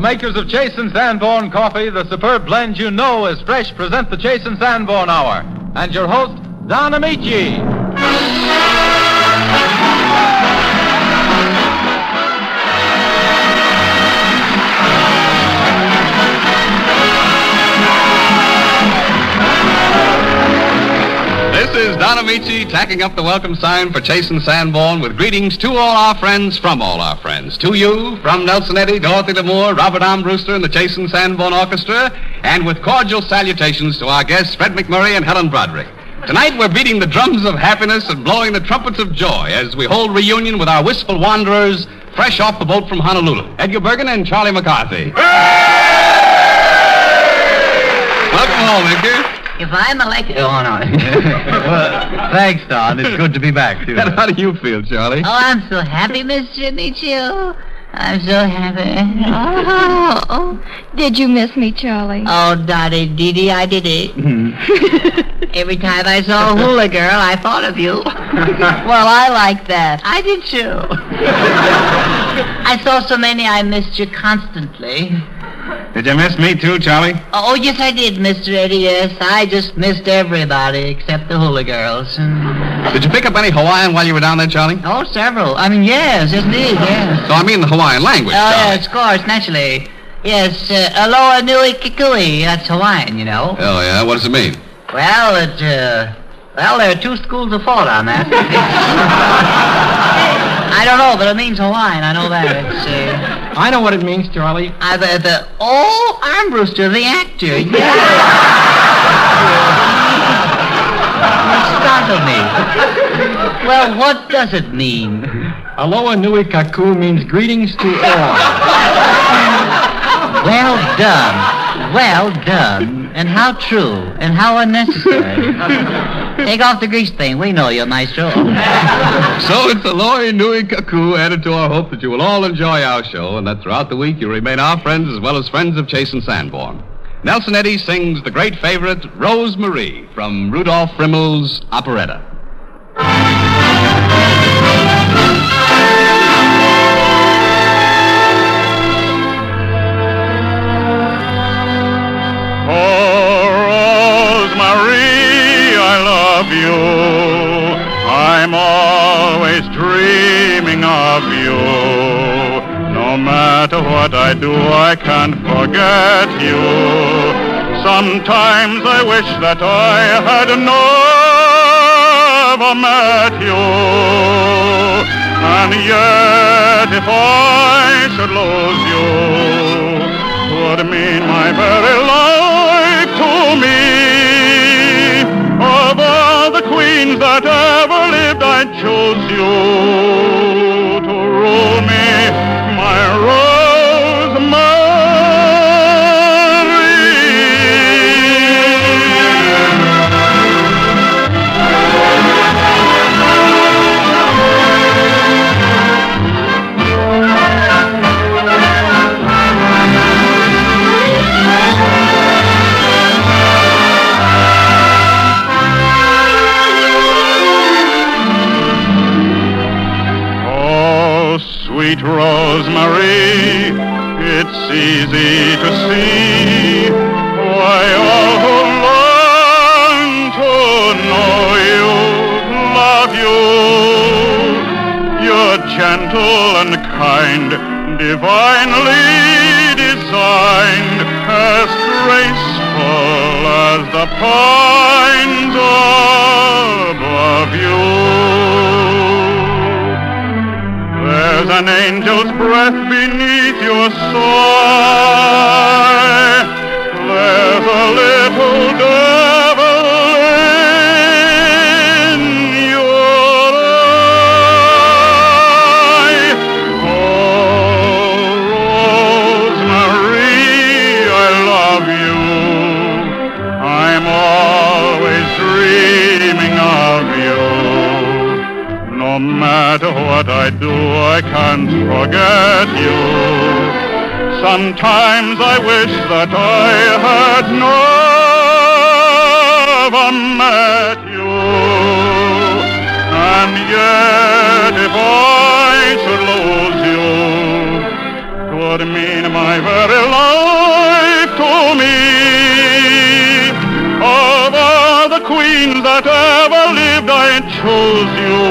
makers of Chase and Sanborn coffee, the superb blend you know is fresh, present the Chase and Sanborn Hour. And your host, Don Amici. This is Don Amici tacking up the welcome sign for Chase and Sanborn with greetings to all our friends from all our friends. To you, from Nelson Eddy, Dorothy L'Amour, Robert Armbruster, and the Chase and Sanborn Orchestra, and with cordial salutations to our guests, Fred MacMurray and Helen Broderick. Tonight we're beating the drums of happiness and blowing the trumpets of joy as we hold reunion with our wistful wanderers fresh off the boat from Honolulu, Edgar Bergen and Charlie McCarthy. Welcome home, Edgar. If I'm elected... Oh, no. Well, thanks, Don. It's good to be back, too. And how do you feel, Charlie? Oh, I'm so happy, Mr. Michio. I'm so happy. Oh, did you miss me, Charlie? Oh, Dottie, Dee, I did it. Every time I saw a hula girl, I thought of you. Well, I like that. I did, too. I saw so many I missed you constantly. Did you miss me, too, Charlie? Oh, yes, I did, Mr. Eddie, yes. I just missed everybody except the hula girls. Did you pick up any Hawaiian while you were down there, Charlie? Oh, several. I mean, yes, indeed, yes. So I mean the Hawaiian language, Oh, Charlie. yes, of course, naturally. Yes, aloha nui kikui, that's Hawaiian, you know. Oh, yeah? What does it mean? Well, there are two schools of thought on that. I don't know, but it means Hawaiian, I know that. It's, I know what it means, Charlie. Armbruster, the actor, yeah. Startled me. Well, what does it mean? Aloha nui kaku means greetings to all. Well done. Well done. And how true. And how unnecessary. Take off the grease thing. We know you, Maestro. So it's Aloha Nui Kaku added to our hope that you will all enjoy our show and that throughout the week you remain our friends as well as friends of Chase and Sanborn. Nelson Eddy sings the great favorite, Rose Marie, from Rudolph Frimmel's operetta. I'm always dreaming of you. No matter what I do, I can't forget you. Sometimes I wish that I had never met you. And yet if I should lose you, 'twould mean my very life to me. Of all the queens that ever lived, I chose you to rule me, my Rose Sweet Rosemary, it's easy to see why all who long to know you love you. You're gentle and kind, divinely designed, as graceful as the pines above you. There's an angel's breath beneath your sigh. There's a little devil in your eye. Oh, Rosemary, I love you. I'm always dreaming of you. No matter what I do, I can't forget you. Sometimes I wish that I had never met you. And yet if I should lose you, would mean my very life to me. Of all the queens that ever lived, I chose you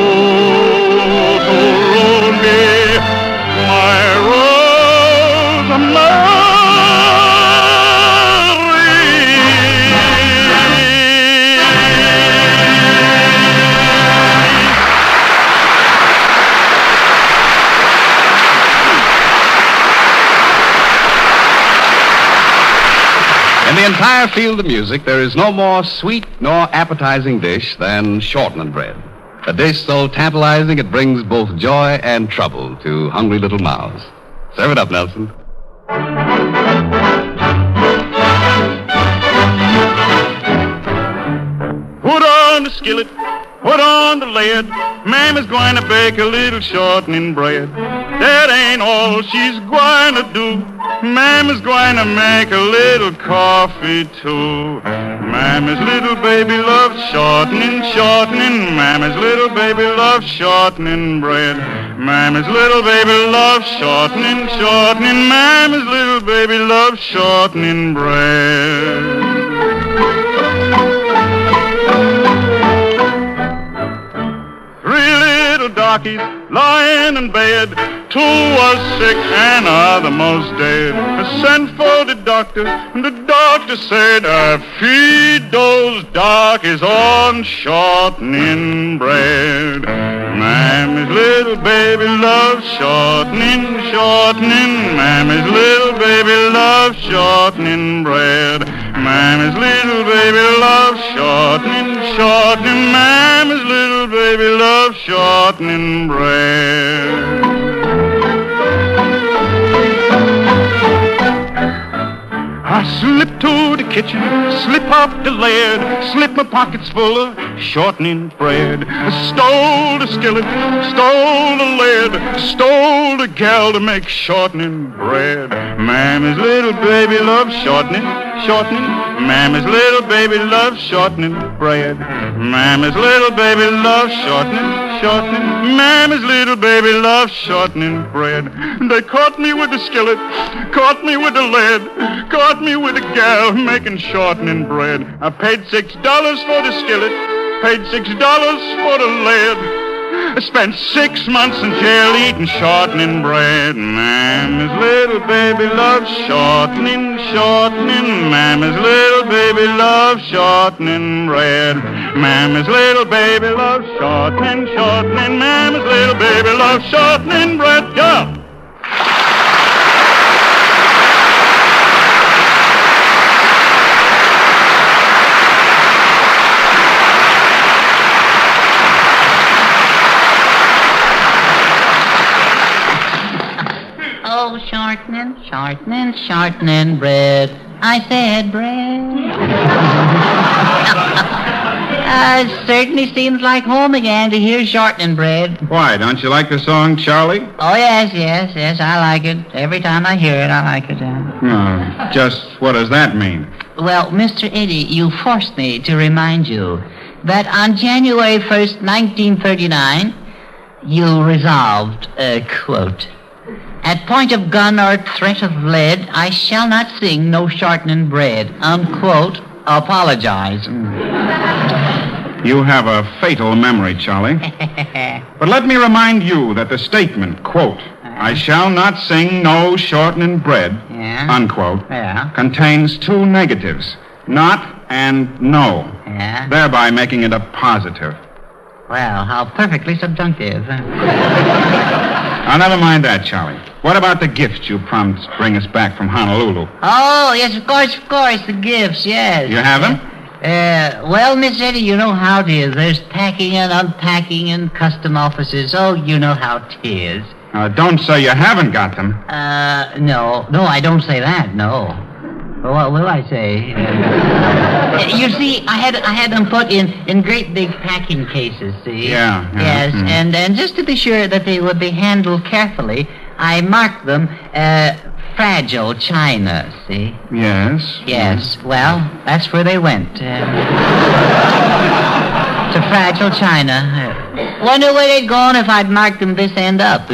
to rule me. My Rose Mary. In the entire field of music, there is no more sweet nor appetizing dish than shortening bread. A dish so tantalizing it brings both joy and trouble to hungry little mouths. Serve it up, Nelson. Put on the skillet, put on the lid. Mammy's going to bake a little shortening bread. That ain't all she's going to do. Mammy's going to make a little coffee, too. Mammy's little baby loves shortening, shortening. Mammy's little baby loves shortening bread. Mammy's little baby loves shortening, shortening. Mammy's little baby loves shortening bread. Darkies lying in bed, 2 was sick and other most dead. I sent for the doctor, and the doctor said, feed those darkies on shortening bread. Mammy's little baby loves shortening, shortening. Mammy's little baby loves shortening bread. Mammy's little baby loves shortening, shortening. Mammy's little baby loves shortening bread. I slip to the kitchen, slip off the lid, slip my pockets full of shortening bread. I stole the skillet, stole the lid, stole the gal to make shortening bread. Mammy's little baby loves shortening, shortening. Mammy's little baby loves shortening bread. Mammy's little baby loves shortening, shortening. Mammy's little baby loves shortening bread. They caught me with the skillet, caught me with the lid, caught me with a gal making shortening bread. I paid $6 for the skillet, paid $6 for the lid. I spent 6 months in jail eating shortening bread. Mammy's little baby loves shortening, shortening. Mammy's little baby loves shortening bread. Mammy's little baby loves shortening, shortening. Mammy's little baby loves shortening bread. Yeah. Oh, shortening, shortening, shortening bread. I said bread. It certainly seems like home again to hear shortening bread. Why, don't you like the song, Charlie? Oh, yes, I like it. Every time I hear it, I like it. No, just what does that mean? Well, Mr. Eddy, you forced me to remind you that on January 1st, 1939, you resolved, quote, at point of gun or threat of lead, I shall not sing no shortening bread, unquote, apologize. You have a fatal memory, Charlie. But let me remind you that the statement, quote, I shall not sing no shortening bread, unquote, contains 2 negatives, not and no, thereby making it a positive. Well, how perfectly subjunctive. Now, never mind that, Charlie. What about the gifts you promised to bring us back from Honolulu? Oh, yes, of course, the gifts, yes. You have them? Well, Miss Eddy, you know how it is. There's packing and unpacking and custom offices. Oh, you know how it is. Don't say you haven't got them. No, I don't say that, no. What will I say? You see, I had them put in great big packing cases, see? Yeah. Yes, and just to be sure that they would be handled carefully, I marked them, fragile china, see? Yes. Yes, well, that's where they went. To fragile china. Wonder where they'd gone if I'd marked them this end up.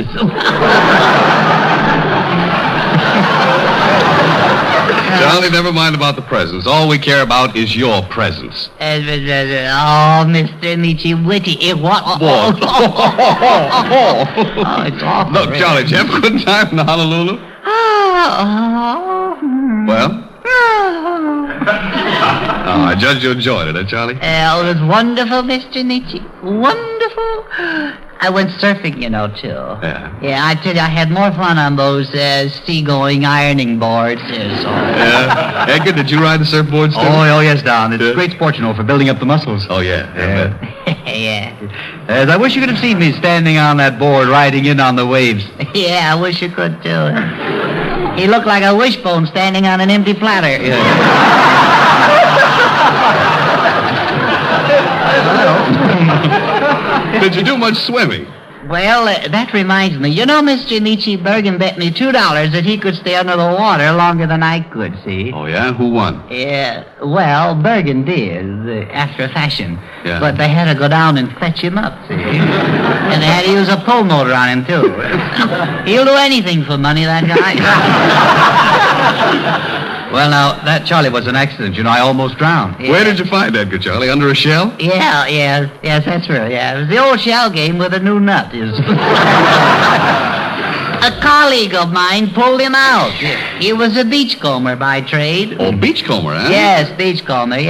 Charlie, never mind about the presents. All we care about is your presence. Oh, Mr. Nietzsche, witty. What? Oh, it's awful. Look, Charlie, did you have a good time in Honolulu? Well? Oh, I judge you enjoyed it, Charlie? It was wonderful, Mr. Nietzsche. Wonderful. I went surfing, too. Yeah. Yeah, I tell you, I had more fun on those seagoing ironing boards. Yeah. Edgar, did you ride the surfboards, too? Oh, yes, Don. It's great sport, for building up the muscles. Oh, yeah. Yeah. I wish you could have seen me standing on that board riding in on the waves. Yeah, I wish you could, too. He looked like a wishbone standing on an empty platter. Did you do much swimming? Well, that reminds me. Mr. Nietzsche, Bergen bet me $2 that he could stay under the water longer than I could, see? Oh, yeah? Who won? Yeah, well, Bergen did, after a fashion. Yeah. But they had to go down and fetch him up, see? And they had to use a pull motor on him, too. He'll do anything for money, that guy. Well, now, that, Charlie, was an accident. I almost drowned. Yeah. Where did you find Edgar, Charlie? Under a shell? Yes, that's right. Yeah, it was the old shell game with a new nut. A colleague of mine pulled him out. He was a beachcomber by trade. Oh, beachcomber, huh? Yes, beachcomber.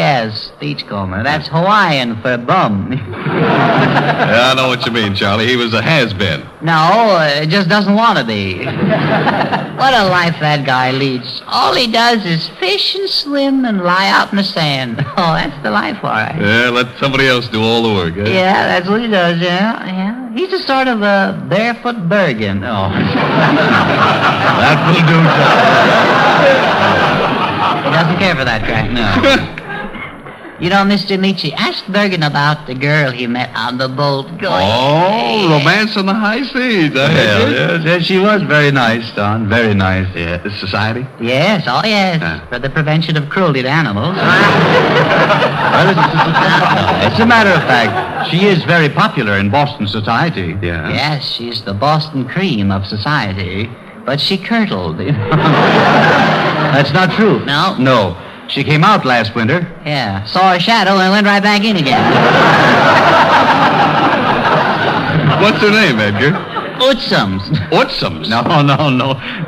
That's Hawaiian for bum. Yeah, I know what you mean, Charlie. He was a has-been. No, just doesn't want to be. What a life that guy leads. All he does is fish and swim and lie out in the sand. Oh, that's the life, all right. Yeah, let somebody else do all the work, eh? Yeah, that's what he does, yeah. He's a sort of a barefoot Bergen. Oh. That will do, Charlie. He doesn't care for that crack, no. Mr. Nietzsche, ask Bergen about the girl he met on the boat going. Oh, romance on the high seas. Yes, she was very nice, Don. Very nice. Yeah, the society? Yes, for the prevention of cruelty to animals. As a matter of fact, she is very popular in Boston society. Yeah. Yes, she's the Boston cream of society, but she curdled. That's not true. No? No. She came out last winter. Yeah, saw a shadow and went right back in again. What's her name, Edgar? Utsums. Utsums? No.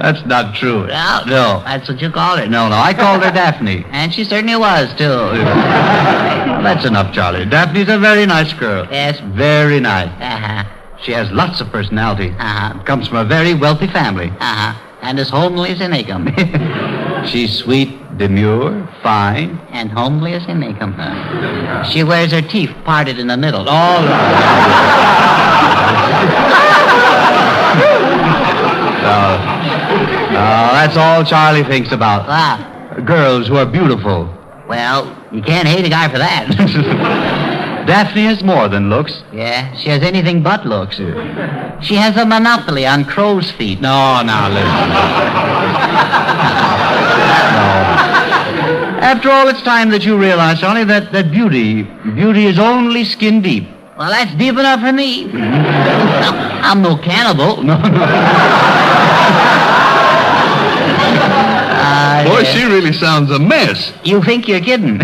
That's not true. No, that's what you call her. No, I called her Daphne. And she certainly was, too. Well, that's enough, Charlie. Daphne's a very nice girl. Yes. Very nice. Uh-huh. She has lots of personality. Uh-huh. Comes from a very wealthy family. Uh-huh. And as homely as they make 'em. She's sweet, demure, fine. And homely as they make 'em. She wears her teeth parted in the middle. All right. That's all Charlie thinks about. Wow. Girls who are beautiful. Well, you can't hate a guy for that. Daphne has more than looks. Yeah, she has anything but looks. She has a monopoly on crow's feet. No, now listen. No. After all, it's time that you realize, Charlie, that beauty is only skin deep. Well, that's deep enough for me. I'm no cannibal. No. Boy, she really sounds a mess. You think you're kidding?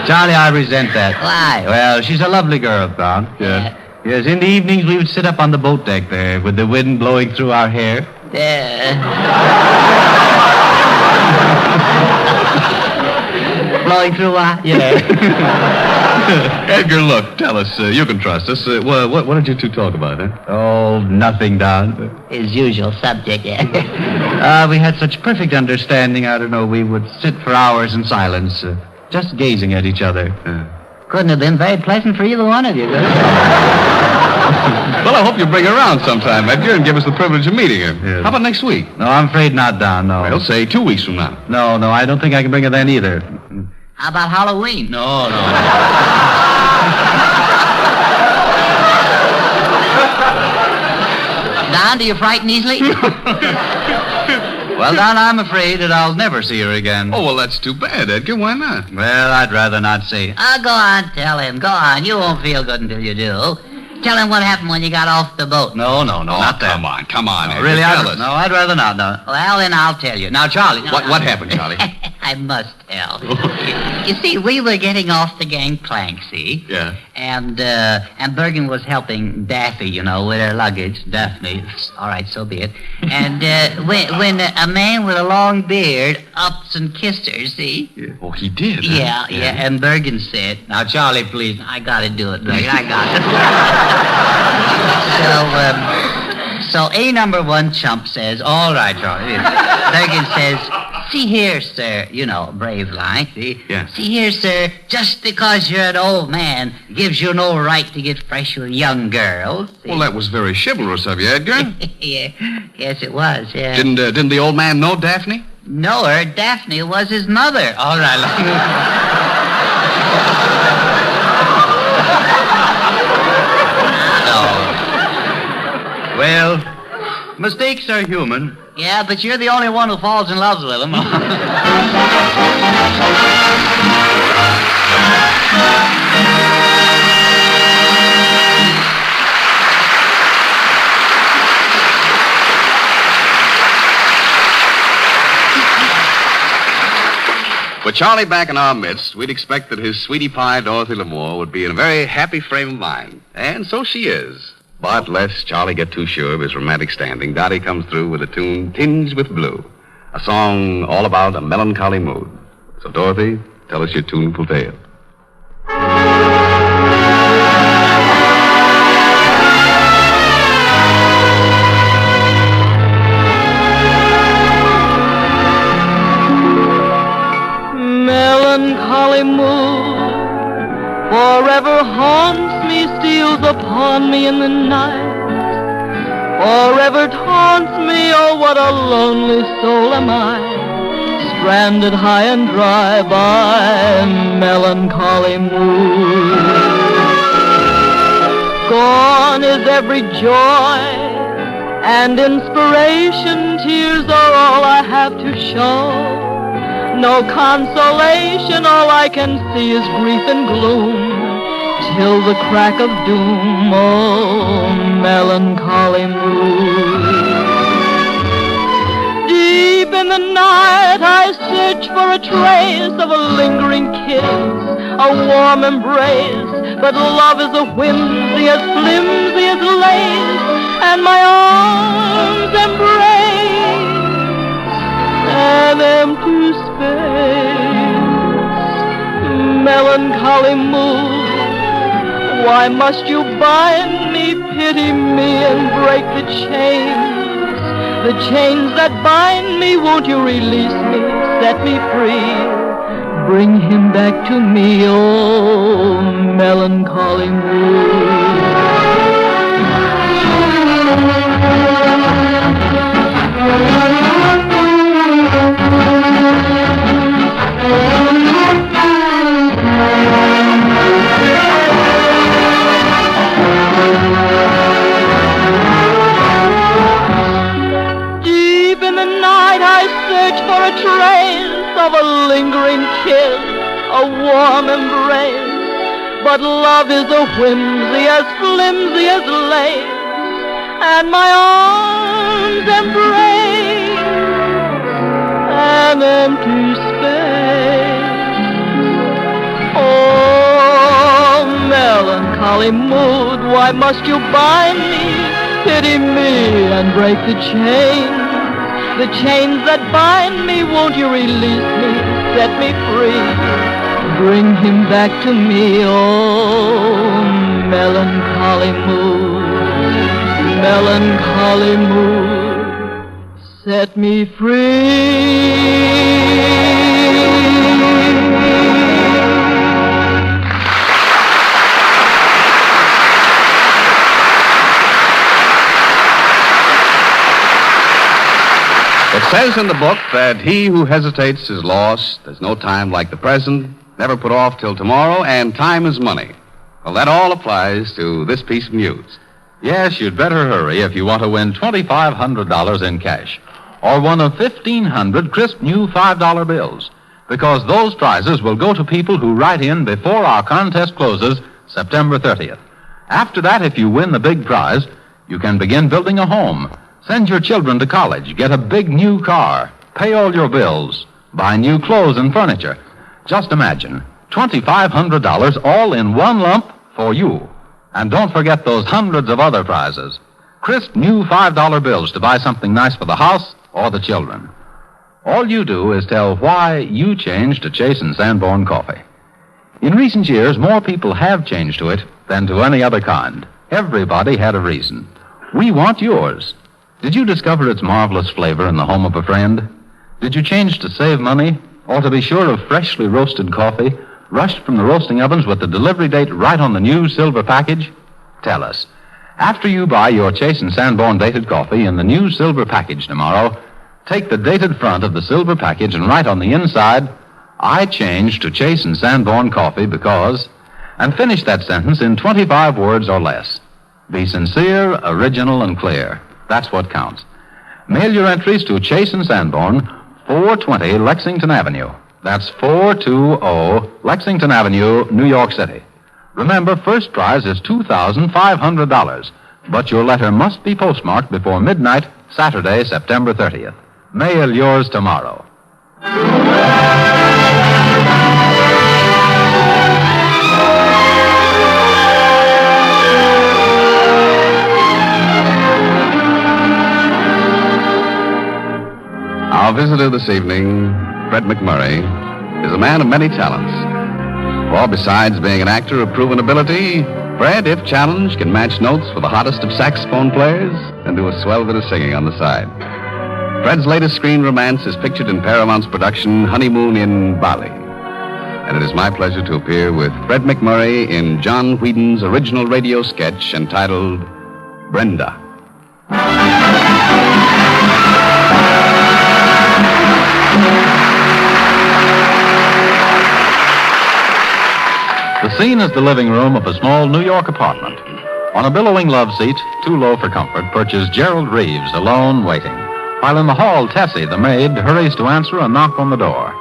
Charlie, I resent that. Why? Well, she's a lovely girl, Don. Yeah. Yes, in the evenings we would sit up on the boat deck there with the wind blowing through our hair. Blowing through what? Yeah. Edgar, look, tell us. You can trust us. What did you two talk about, huh? Oh, nothing, Don. His usual subject, yeah. We had such perfect understanding, I don't know, we would sit for hours in silence, just gazing at each other. Couldn't have been very pleasant for either one of you, could it? Well, I hope you bring her around sometime, Edgar, and give us the privilege of meeting her. Yes. How about next week? No, I'm afraid not, Don, no. Well, say 2 weeks from now. No, I don't think I can bring her then either. How about Halloween? No. Don, do you frighten easily? Well, Don, I'm afraid that I'll never see her again. Oh, well, that's too bad, Edgar. Why not? Well, I'd rather not say. Go on, tell him. Go on. You won't feel good until you do. Tell him what happened when you got off the boat. No, not that. Come on. No, Edgar, really, tell us. I'd rather not. No. Well, then I'll tell you. Now, Charlie. What happened, Charlie? I must tell. You see, we were getting off the gangplank, see? Yeah. And Bergen was helping Daffy, with her luggage. Daphne. All right, so be it. And when a man with a long beard ups and kissed her, see? Yeah. Oh, he did? Yeah. And Bergen said, now, Charlie, please, I got to do it, Bergen. I got it. So A number one chump says, all right, Charlie. Bergen says, see here, sir, brave like. See? Yeah. See here, sir, just because you're an old man gives you no right to get fresh with young girls. See? Well, that was very chivalrous of you, Edgar. Yeah. Yes, it was, yeah. Didn't the old man know Daphne? No, her Daphne was his mother. All right, Well, mistakes are human. Yeah, but you're the only one who falls in love with him. With Charlie back in our midst, we'd expect that his sweetie pie, Dorothy L'Amour, would be in a very happy frame of mind. And so she is. But lest Charlie get too sure of his romantic standing, Dottie comes through with a tune tinged with blue. A song all about a melancholy mood. So, Dorothy, tell us your tuneful tale. Melancholy mood forever haunts me, steals upon me in the night. Forever taunts me, oh, what a lonely soul am I, stranded high and dry by melancholy mood. Gone is every joy and inspiration, tears are all I have to show. No consolation, all I can see is grief and gloom, till the crack of doom, oh, melancholy mood. Deep in the night I search for a trace of a lingering kiss, a warm embrace, but love is a whimsy as flimsy as lace, and my arms embrace an empty space. Melancholy mood, why must you bind me, pity me, and break the chains that bind me? Won't you release me, set me free, bring him back to me, oh, melancholy mood. Deep in the night I search for a trace of a lingering kiss, a warm embrace, but love is a whimsy as flimsy as lace, and my arms embrace an empty space. Oh, melancholy mood, why must you bind me, pity me, and break the chains that bind me? Won't you release me, set me free, bring him back to me, oh, melancholy mood, melancholy mood, set me free. It says in the book that he who hesitates is lost. There's no time like the present, never put off till tomorrow, and time is money. Well, that all applies to this piece of news. Yes, you'd better hurry if you want to win $2,500 in cash, or one of 1,500 crisp new $5 bills, because those prizes will go to people who write in before our contest closes September 30th. After that, if you win the big prize, you can begin building a home, send your children to college, get a big new car, pay all your bills, buy new clothes and furniture. Just imagine, $2,500 all in one lump for you. And don't forget those hundreds of other prizes. Crisp new $5 bills to buy something nice for the house or the children. All you do is tell why you changed to Chase & Sanborn coffee. In recent years, more people have changed to it than to any other kind. Everybody had a reason. We want yours. Did you discover its marvelous flavor in the home of a friend? Did you change to save money or to be sure of freshly roasted coffee, rushed from the roasting ovens with the delivery date right on the new silver package? Tell us. After you buy your Chase & Sanborn dated coffee in the new silver package tomorrow, take the dated front of the silver package and write on the inside, I changed to Chase & Sanborn coffee because, and finish that sentence in 25 words or less. Be sincere, original, and clear. That's what counts. Mail your entries to Chase & Sanborn, 420 Lexington Avenue. That's 420 Lexington Avenue, New York City. Remember, first prize is $2,500, but your letter must be postmarked before midnight, Saturday, September 30th. Mail yours tomorrow. Our visitor this evening, Fred MacMurray, is a man of many talents. For besides being an actor of proven ability, Fred, if challenged, can match notes with the hottest of saxophone players and do a swell bit of singing on the side. Fred's latest screen romance is pictured in Paramount's production Honeymoon in Bali. And it is my pleasure to appear with Fred MacMurray in John Whedon's original radio sketch entitled Brenda. The scene is the living room of a small New York apartment. On a billowing love seat, too low for comfort, perches Gerald Reeves, alone, waiting. While in the hall, Tessie, the maid, hurries to answer a knock on the door.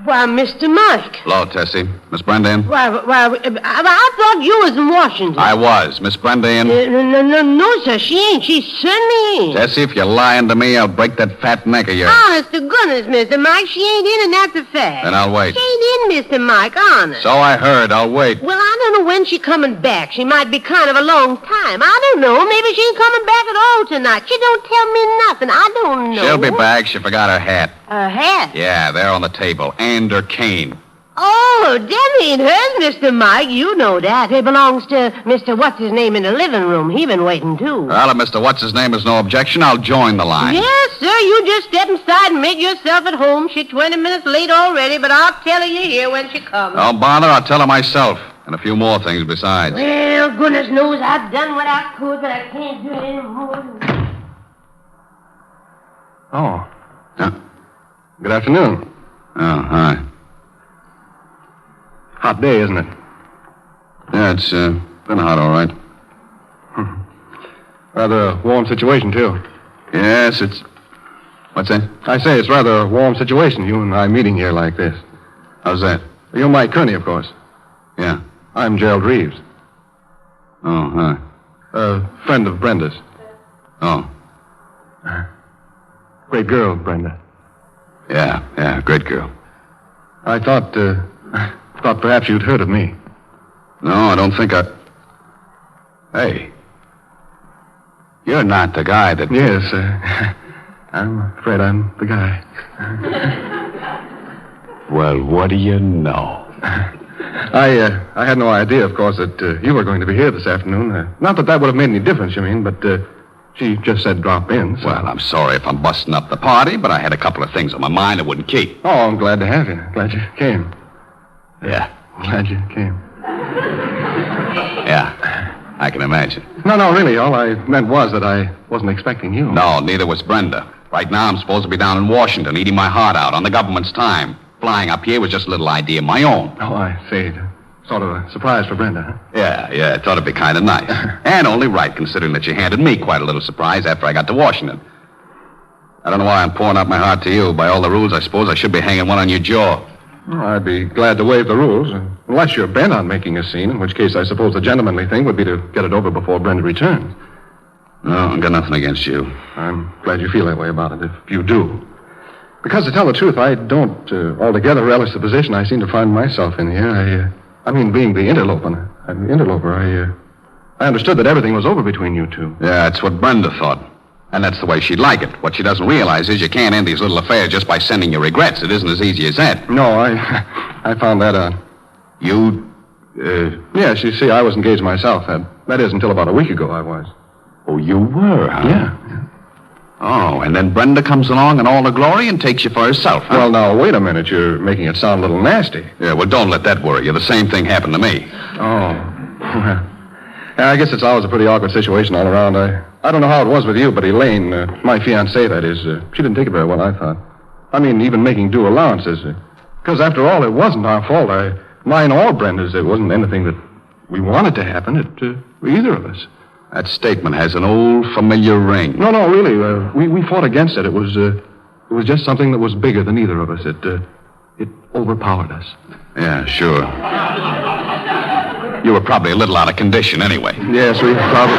Why, Mr. Mike. Hello, Tessie. Miss Brenda in? Why, I thought you was in Washington. I was. Miss Brenda in? No, sir, she ain't. She certainly ain't. Tessie, if you're lying to me, I'll break that fat neck of yours. Honest to goodness, Mr. Mike, she ain't in, and that's a fact. Then I'll wait. She ain't in, Mr. Mike, honest. So I heard. I'll wait. Well, I don't know when she coming back. She might be kind of a long time. I don't know. Maybe she ain't coming back at all tonight. She don't tell me nothing. I don't know. She'll be back. She forgot her hat. Her hat? Yeah, there on the table. And her cane. Oh, them ain't hers, Mr. Mike. You know that. It belongs to Mr. What's-His-Name in the living room. He been waiting, too. Well, if Mr. What's-His-Name has no objection, I'll join the line. Yes, sir. You just step inside and make yourself at home. She's 20 minutes late already, but I'll tell her you're here when she comes. Don't bother. I'll tell her myself. And a few more things besides. Well, goodness knows I've done what I could, but I can't do any more. Oh. Huh? Good afternoon. Oh, hi. Hot day, isn't it? Yeah, it's been hot, all right. Rather a warm situation, too. Yes, it's... What's that? I say it's rather a warm situation, you and I meeting here like this. How's that? You're Mike Kearney, of course. Yeah. I'm Gerald Reeves. Oh, hi. A friend of Brenda's. Oh. Great girl, Brenda. Yeah, great girl. I thought perhaps you'd heard of me. No, I don't think I... Hey. You're not the guy that... Yes, I'm afraid I'm the guy. Well, what do you know? I had no idea, of course, that you were going to be here this afternoon. Not that would have made any difference, you mean, but she just said drop in. So. Well, I'm sorry if I'm busting up the party, but I had a couple of things on my mind I wouldn't keep. Oh, I'm glad to have you. Glad you came. Yeah. Glad you came. Yeah, I can imagine. No, really, all I meant was that I wasn't expecting you. No, neither was Brenda. Right now, I'm supposed to be down in Washington, eating my heart out on the government's time. Flying up here was just a little idea of my own. Oh, I see. Sort of a surprise for Brenda, huh? Yeah, it ought to be kind of nice. And only right, considering that you handed me quite a little surprise after I got to Washington. I don't know why I'm pouring out my heart to you. By all the rules, I suppose I should be hanging one on your jaw. Well, I'd be glad to waive the rules, unless you're bent on making a scene, in which case I suppose the gentlemanly thing would be to get it over before Brenda returns. No, I've got nothing against you. I'm glad you feel that way about it, if you do. Because to tell the truth, I don't altogether relish the position I seem to find myself in here. I mean, being the interloper, I understood that everything was over between you two. Yeah, that's what Brenda thought. And that's the way she'd like it. What she doesn't realize is you can't end these little affairs just by sending your regrets. It isn't as easy as that. No, I found that out. You, Yes, you see, I was engaged myself. That is, until about a week ago I was. Oh, you were, huh? Yeah. Oh, and then Brenda comes along in all the glory and takes you for herself, huh? Well, now, wait a minute. You're making it sound a little nasty. Yeah, well, don't let that worry you. The same thing happened to me. Oh. Yeah, I guess it's always a pretty awkward situation all around. I don't know how it was with you, but Elaine, my fiancée, that is, she didn't take it very well, I thought. I mean, even making due allowances. Because after all, it wasn't our fault. Mine or Brenda's. It wasn't anything that we wanted to happen to either of us. That statement has an old familiar ring. No, really. We fought against it. It was just something that was bigger than either of us. It overpowered us. Yeah, sure. You were probably a little out of condition anyway. Yes, we probably...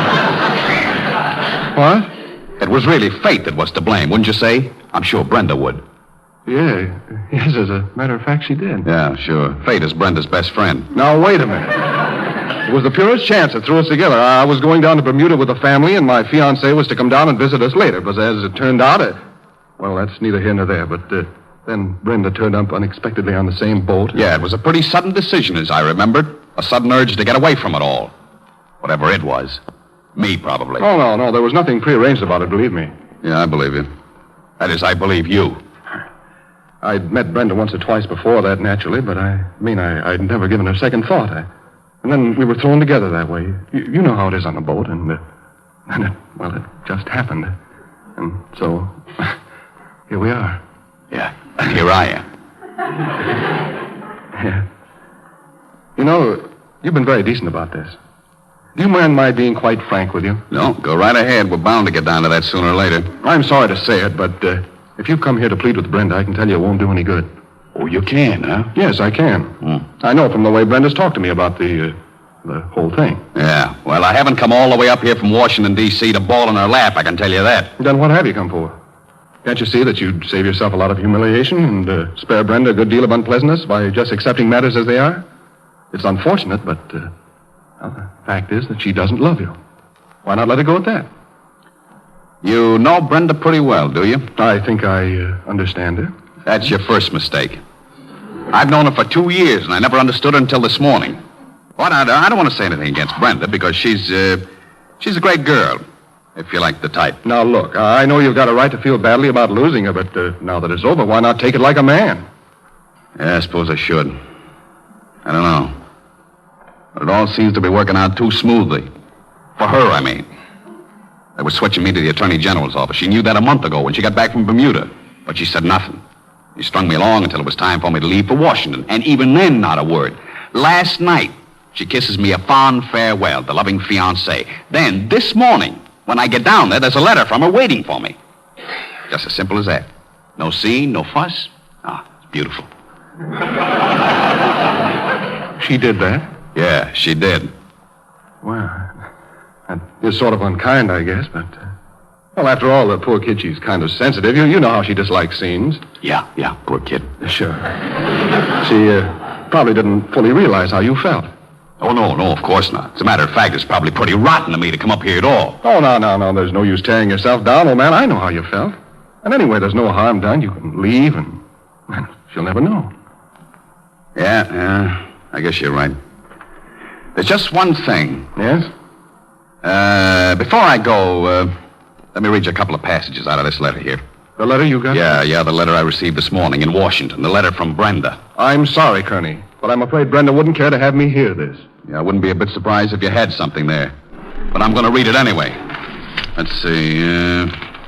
What? It was really fate that was to blame, wouldn't you say? I'm sure Brenda would. Yeah. Yes, as a matter of fact, she did. Yeah, sure. Fate is Brenda's best friend. Now, wait a minute. It was the purest chance that threw us together. I was going down to Bermuda with the family, and my fiancée was to come down and visit us later. But as it turned out, well, that's neither here nor there. But then Brenda turned up unexpectedly on the same boat. Yeah, it was a pretty sudden decision, as I remembered. A sudden urge to get away from it all. Whatever it was. Me, probably. Oh, no. There was nothing prearranged about it, believe me. Yeah, I believe you. That is, I believe you. I'd met Brenda once or twice before that, naturally, but I'd never given her second thought. And then we were thrown together that way. You know how it is on a boat, and it just happened. And so, here we are. Yeah, and here I am. Yeah. You know, you've been very decent about this. Do you mind my being quite frank with you? No, go right ahead. We're bound to get down to that sooner or later. I'm sorry to say it, but if you come here to plead with Brenda, I can tell you it won't do any good. Oh, you can, huh? Yes, I can. I know from the way Brenda's talked to me about the whole thing. Yeah, well, I haven't come all the way up here from Washington, D.C. to ball in her lap, I can tell you that. Then what have you come for? Can't you see that you'd save yourself a lot of humiliation and spare Brenda a good deal of unpleasantness by just accepting matters as they are? It's unfortunate, but the fact is that she doesn't love you. Why not let her go at that? You know Brenda pretty well, do you? I think I understand her. That's your first mistake. I've known her for 2 years, and I never understood her until this morning. Well, I don't want to say anything against Brenda, because she's a great girl, if you like the type. Now, look, I know you've got a right to feel badly about losing her, but now that it's over, why not take it like a man? Yeah, I suppose I should. I don't know. But it all seems to be working out too smoothly. For her, I mean. They were switching me to the Attorney General's office. She knew that a month ago when she got back from Bermuda. But she said nothing. She strung me along until it was time for me to leave for Washington. And even then, not a word. Last night, she kisses me a fond farewell, the loving fiancé. Then, this morning, when I get down there's a letter from her waiting for me. Just as simple as that. No scene, no fuss. It's beautiful. She did that? Yeah, she did. Well, that is sort of unkind, I guess, but... well, after all, the poor kid, she's kind of sensitive. You know how she dislikes scenes. Yeah, poor kid. Sure. She probably didn't fully realize how you felt. Oh, no, of course not. As a matter of fact, it's probably pretty rotten of me to come up here at all. Oh, no. There's no use tearing yourself down, old man. I know how you felt. And anyway, there's no harm done. You can leave, and she'll never know. Yeah, I guess you're right. There's just one thing. Yes? Before I go, let me read you a couple of passages out of this letter here. The letter you got? Yeah, the letter I received this morning in Washington. The letter from Brenda. I'm sorry, Kearney, but I'm afraid Brenda wouldn't care to have me hear this. Yeah, I wouldn't be a bit surprised if you had something there. But I'm going to read it anyway. Let's see,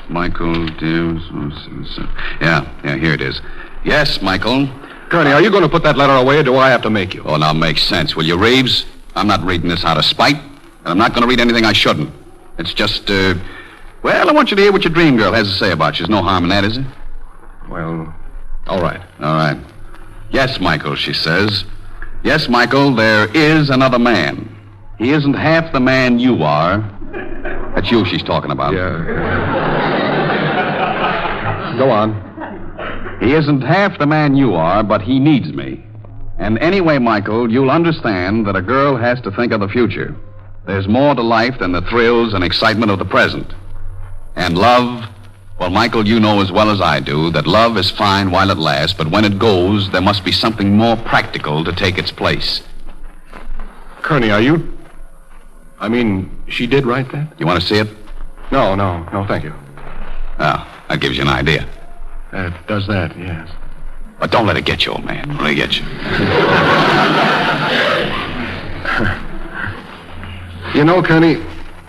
Michael, dear... Yeah, here it is. Yes, Michael. Kearney, are you going to put that letter away, or do I have to make you? Oh, now, makes sense. Will you, Reeves? I'm not reading this out of spite, and I'm not going to read anything I shouldn't. It's just, well, I want you to hear what your dream girl has to say about you. There's no harm in that, is there? Well, all right. All right. Yes, Michael, she says. Yes, Michael, there is another man. He isn't half the man you are. That's you she's talking about. Yeah. Go on. He isn't half the man you are, but he needs me. And anyway, Michael, you'll understand that a girl has to think of the future. There's more to life than the thrills and excitement of the present. And love, well, Michael, you know as well as I do that love is fine while it lasts, but when it goes, there must be something more practical to take its place. Kearney, are you... I mean, she did write that? You want to see it? No, thank you. Oh, that gives you an idea. It does that, yes. But don't let it get you, old man. Don't let it get you. You know, Kearney,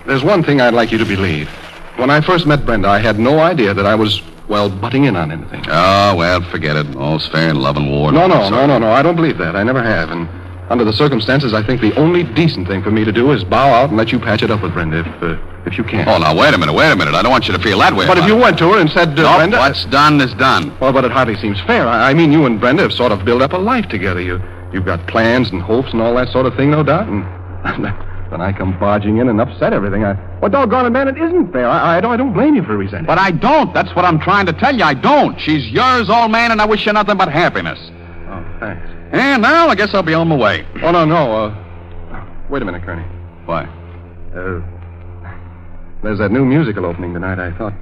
there's one thing I'd like you to believe. When I first met Brenda, I had no idea that I was, well, butting in on anything. Oh, well, forget it. All's fair in love and war. No. I don't believe that. I never have. And under the circumstances, I think the only decent thing for me to do is bow out and let you patch it up with Brenda, if you can. Oh, now, wait a minute. I don't want you to feel that way. But if you went to her and said, nope, Brenda... what's done is done. Well, but it hardly seems fair. I mean, you and Brenda have sort of built up a life together. You've got plans and hopes and all that sort of thing, no doubt. And when I come barging in and upset everything, well, doggone it, man, it isn't fair. I don't blame you for resenting. But I don't. That's what I'm trying to tell you. I don't. She's yours, old man, and I wish you nothing but happiness. Oh, thanks. And now I guess I'll be on my way. Oh, no. Wait a minute, Kearney. Why? There's that new musical opening tonight. I thought,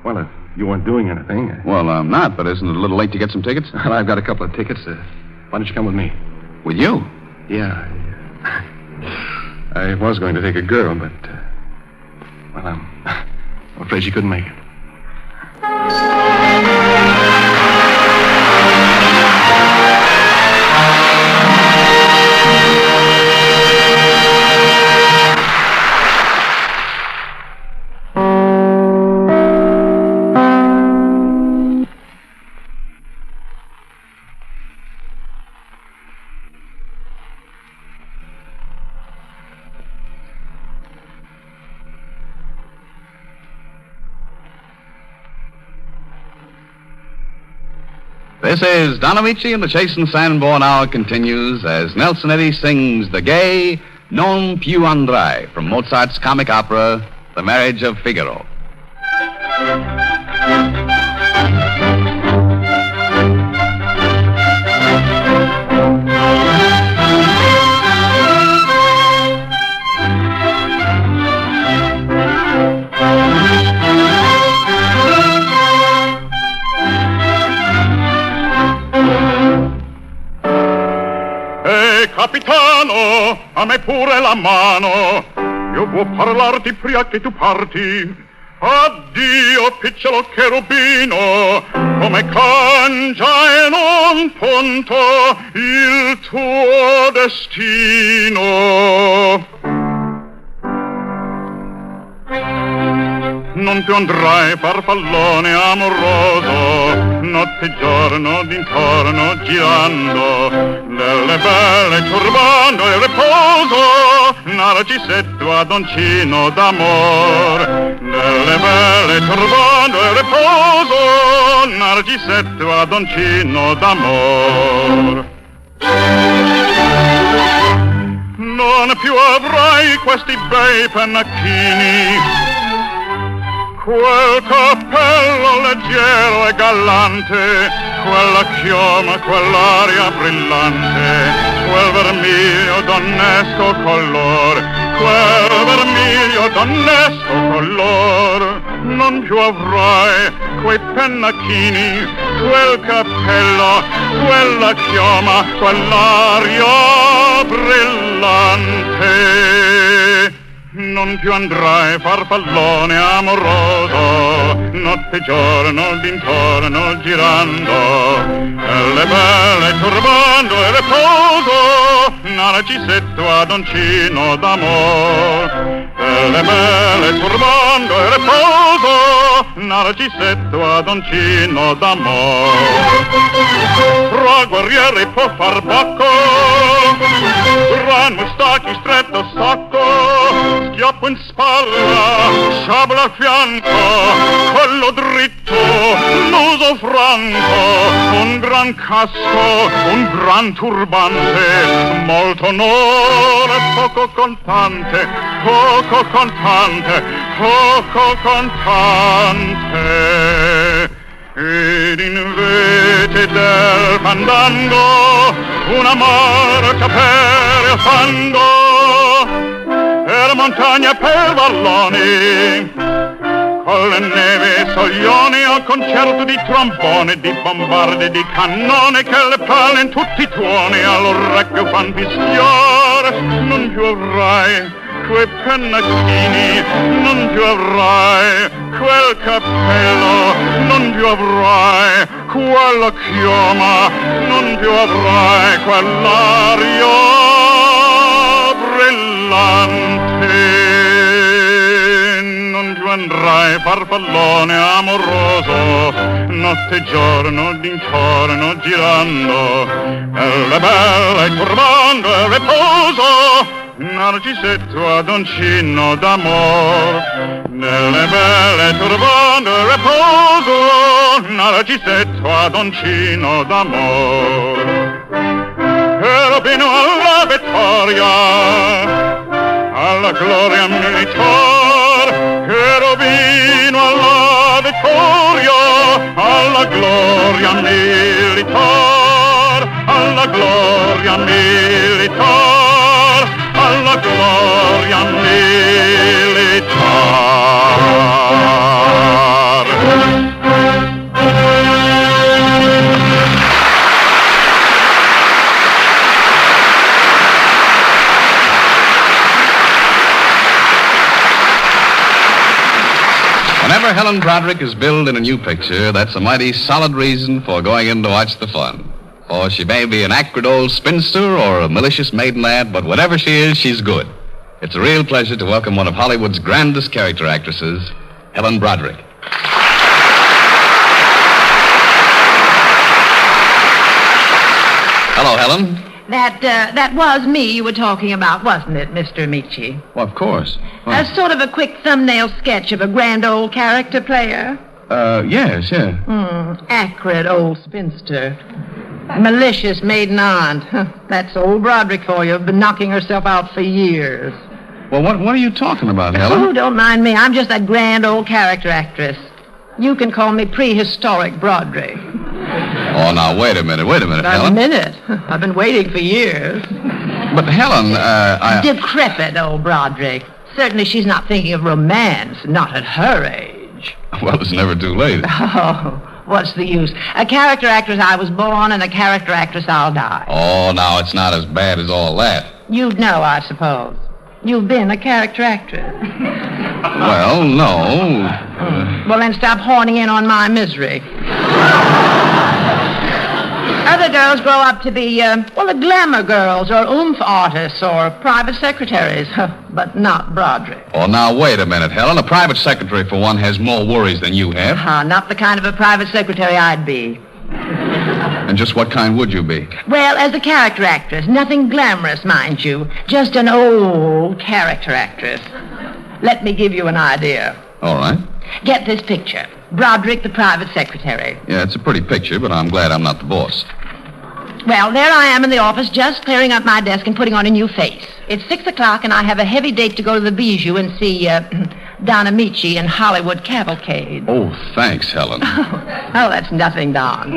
well, if you weren't doing anything... Well, I'm not, but isn't it a little late to get some tickets? Well, I've got a couple of tickets. Why don't you come with me? With you? Yeah. I was going to take a girl, but, well, I'm afraid she couldn't make it. This is Don Amici, and the Chase and Sanborn Hour continues as Nelson Eddy sings the gay Non più andrai from Mozart's comic opera, The Marriage of Figaro. Capitano, a me pure la mano. Io vuoi parlarti prima che tu parti. Addio, piccolo cherubino, come cangia in un punto il tuo destino. Non più andrai farfallone amoroso, notte e giorno d'intorno girando, delle belle turbando il riposo, narcisetto adoncino d'amor. Delle belle turbando il riposo, narcisetto adoncino d'amor. Non più avrai questi bei pennacchini, quel cappello leggero e gallante, quella chioma, quell'aria brillante, quel vermiglio d'onesto color, quel vermiglio d'onesto color. Non più avrai quei pennacchini, quel cappello, quella chioma, quell'aria brillante. Non più andrai farfallone amoroso, notte e giorno d'intorno girando, le belle turbando il riposo, narcisetto adoncino d'amor. Le belle turbando il riposo, narcisetto adoncino d'amor. Tra guerrieri può far bacco, gran mustacchi stretto sacco, schioppo in spalla, sciabola a fianco, collo dritto, muso cavallo franco, un gran casco, un gran turbante, molto onore, poco contante, poco contante, poco contante. Ed in vece del fandango una marcia per il fango, per montagna e per valloni, con le neve soglioni al concerto di trombone, di bombarde, di cannone che le palle in tutti i tuoni all'orecchio fan fischiare. Non più avrai quei pennacchini, non più avrai quel cappello, non più avrai quella chioma, non più avrai quell'aria brillante. Non più andrai farfallone amoroso, notte e giorno d'intorno girando, bella bella e turbando il riposo, Narcisetto adoncino d'amor, nelle belle turbando il riposo, Narcisetto adoncino d'amor. Cherubino alla vittoria, alla gloria militar, cherubino alla vittoria, alla gloria militar, alla gloria militar, alla gloria militar. Whenever Helen Broderick is billed in a new picture, that's a mighty solid reason for going in to watch the fun. Or she may be an acrid old spinster or a malicious maiden aunt, but whatever she is, she's good. It's a real pleasure to welcome one of Hollywood's grandest character actresses, Helen Broderick. Hello, Helen. That was me you were talking about, wasn't it, Mr. Amici? Well, of course. A sort of a quick thumbnail sketch of a grand old character player. Yes. Acrid old spinster. Malicious maiden aunt. That's old Broderick for you. Been knocking herself out for years. Well, what are you talking about, Helen? Oh, don't mind me. I'm just that grand old character actress. You can call me prehistoric Broderick. Oh, now, wait a minute, Helen. A minute? I've been waiting for years. But, Helen, Decrepit old Broderick. Certainly she's not thinking of romance, not at her age. Well, it's never too late. Oh, what's the use? A character actress I was born, and a character actress I'll die. Oh, now, it's not as bad as all that. You'd know, I suppose. You've been a character actress. Well, no. Well, then stop horning in on my misery. Other girls grow up to be, the glamour girls or oomph artists or private secretaries, but not Broderick. Oh, now, wait a minute, Helen. A private secretary, for one, has more worries than you have. Not the kind of a private secretary I'd be. And just what kind would you be? Well, as a character actress, nothing glamorous, mind you. Just an old character actress. Let me give you an idea. All right. Get this picture. Broderick, the private secretary. Yeah, it's a pretty picture, but I'm glad I'm not the boss. Well, there I am in the office, just clearing up my desk and putting on a new face. It's 6 o'clock, and I have a heavy date to go to the Bijou and see Don Amici and Hollywood Cavalcade. Oh, thanks, Helen. Oh, that's nothing, Don.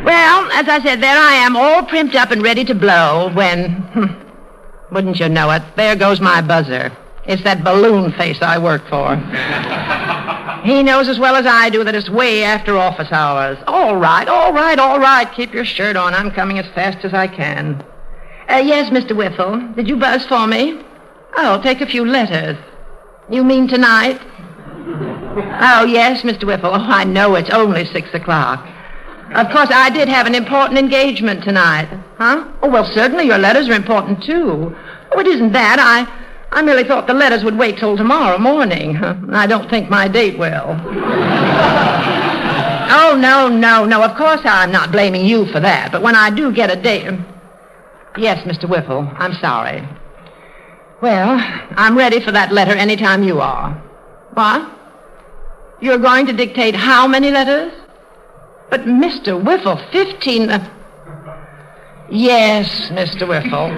Well, as I said, there I am, all primped up and ready to blow when, wouldn't you know it, there goes my buzzer. It's that balloon face I work for. He knows as well as I do that it's way after office hours. All right. Keep your shirt on. I'm coming as fast as I can. Yes, Mr. Whiffle. Did you buzz for me? Oh, take a few letters. You mean tonight? Oh, yes, Mr. Whiffle. Oh, I know it's only 6 o'clock. Of course, I did have an important engagement tonight. Huh? Oh, well, certainly your letters are important, too. Oh, it isn't that. I merely thought the letters would wait till tomorrow morning. I don't think my date will. Oh, no. Of course I'm not blaming you for that. But when I do get a date... Yes, Mr. Whiffle, I'm sorry. Well, I'm ready for that letter any time you are. What? You're going to dictate how many letters? But, Mr. Whiffle, 15... Yes, Mr. Whiffle.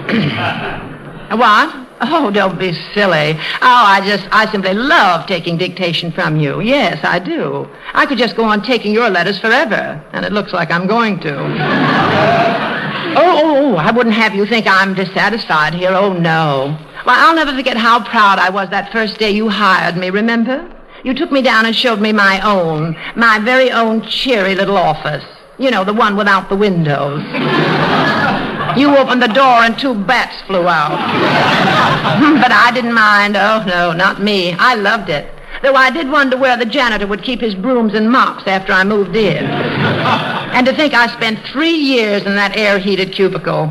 What? Oh, don't be silly. Oh, I simply love taking dictation from you. Yes, I do. I could just go on taking your letters forever, and it looks like I'm going to. Oh, I wouldn't have you think I'm dissatisfied here. Oh, no. Well, I'll never forget how proud I was that first day you hired me, remember? You took me down and showed me my very own cheery little office. You know, the one without the windows. You opened the door and 2 bats flew out. But I didn't mind. Oh, no, not me. I loved it. Though I did wonder where the janitor would keep his brooms and mops after I moved in. And to think I spent 3 years in that air-heated cubicle.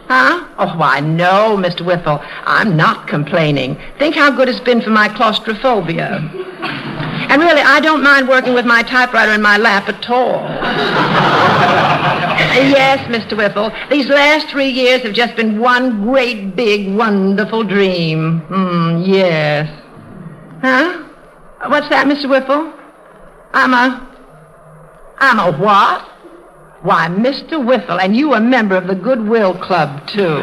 Huh? Oh, why, no, Mr. Whiffle. I'm not complaining. Think how good it's been for my claustrophobia. And really, I don't mind working with my typewriter in my lap at all. Yes, Mr. Whiffle, these last 3 years have just been one great, big, wonderful dream. Yes. Huh? What's that, Mr. Whiffle? I'm a what? Why, Mr. Whiffle, and you a member of the Goodwill Club, too.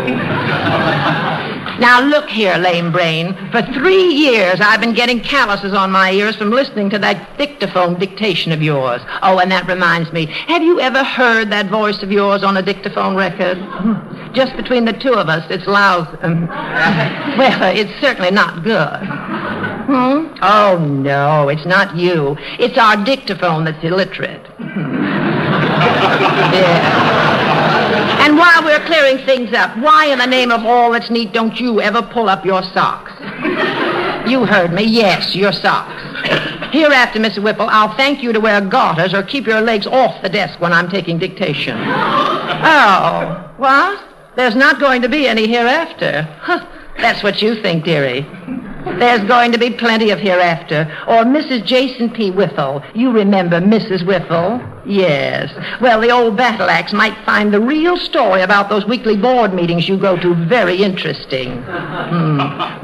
Now, look here, lame brain. For 3 years, I've been getting calluses on my ears from listening to that dictaphone dictation of yours. Oh, and that reminds me. Have you ever heard that voice of yours on a dictaphone record? Just between the two of us, it's loud. Well, it's certainly not good. Oh, no, it's not you. It's our dictaphone that's illiterate. Yeah. And while we're clearing things up, why in the name of all that's neat don't you ever pull up your socks? You heard me. Yes, your socks. Hereafter, Mr. Whipple, I'll thank you to wear garters or keep your legs off the desk when I'm taking dictation. Oh, what? There's not going to be any hereafter. Huh. That's what you think, dearie. There's going to be plenty of hereafter. Or Mrs. Jason P. Whiffle. You remember Mrs. Whiffle? Yes. Well, the old battle axe might find the real story about those weekly board meetings you go to very interesting.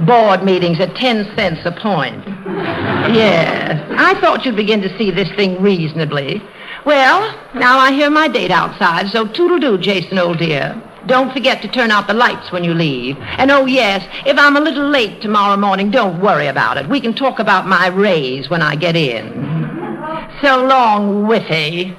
Board meetings at 10 cents a point. Yes. I thought you'd begin to see this thing reasonably. Well, now I hear my date outside, so toodle-doo, Jason, old dear. Don't forget to turn out the lights when you leave. And oh, yes, if I'm a little late tomorrow morning, don't worry about it. We can talk about my raise when I get in. So long, Whiffy.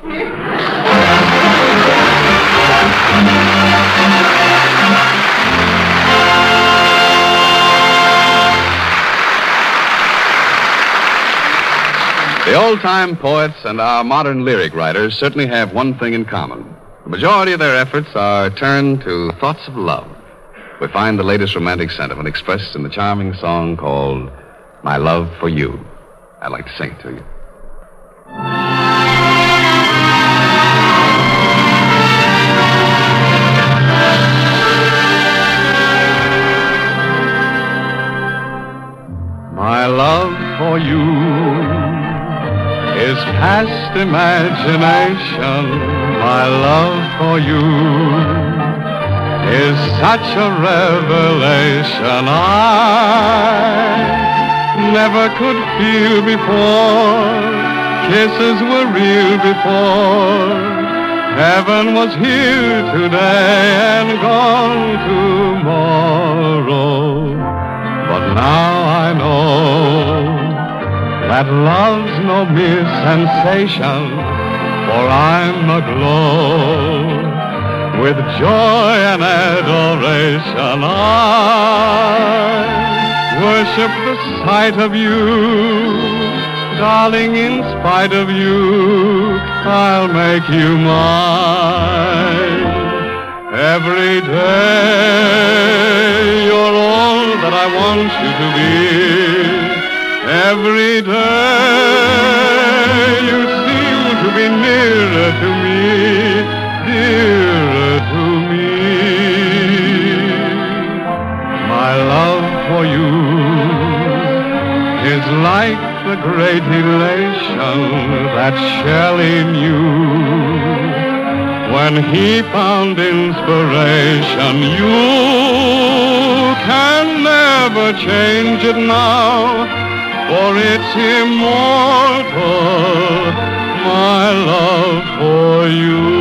The old-time poets and our modern lyric writers certainly have one thing in common. The majority of their efforts are turned to thoughts of love. We find the latest romantic sentiment expressed in the charming song called My Love for You. I'd like to sing it to you. My love for you is past imagination. My love for you is such a revelation I never could feel before. Kisses were real before. Heaven was here today and gone tomorrow. But now I know that love's no mere sensation, for I'm aglow with joy and adoration. I worship the sight of you, darling, in spite of you, I'll make you mine. Every day you're all that I want you to be. Every day you seem to be nearer to me, dearer to me. My love for you is like the great elation that Shelley knew when he found inspiration. You can never change it now, for it's immortal, my love for you.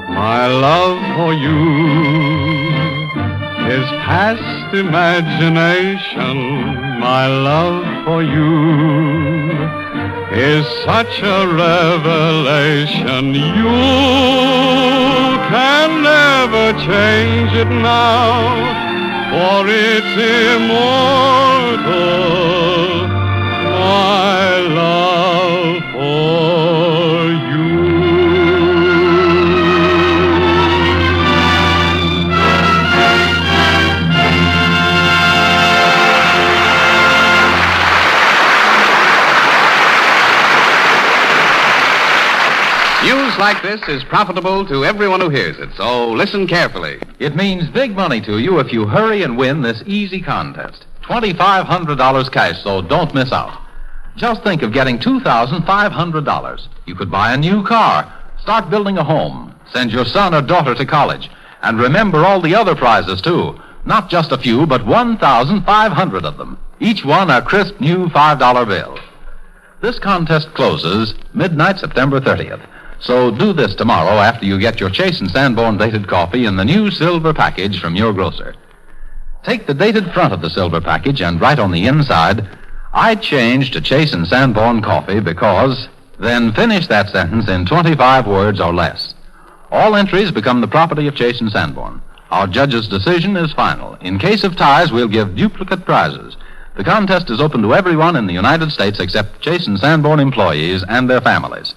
My love for you is past imagination. My love for you is such a revelation. You can never change it now, for it's immortal. My love for you. News like this is profitable to everyone who hears it, so listen carefully. It means big money to you if you hurry and win this easy contest. $2,500 cash, so don't miss out. Just think of getting $2,500. You could buy a new car, start building a home, send your son or daughter to college, and remember all the other prizes, too. Not just a few, but 1,500 of them. Each one a crisp new $5 bill. This contest closes midnight September 30th. So do this tomorrow after you get your Chase and Sanborn dated coffee in the new silver package from your grocer. Take the dated front of the silver package and write on the inside, "I changed to Chase and Sanborn coffee because," then finish that sentence in 25 words or less. All entries become the property of Chase and Sanborn. Our judge's decision is final. In case of ties, we'll give duplicate prizes. The contest is open to everyone in the United States except Chase and Sanborn employees and their families.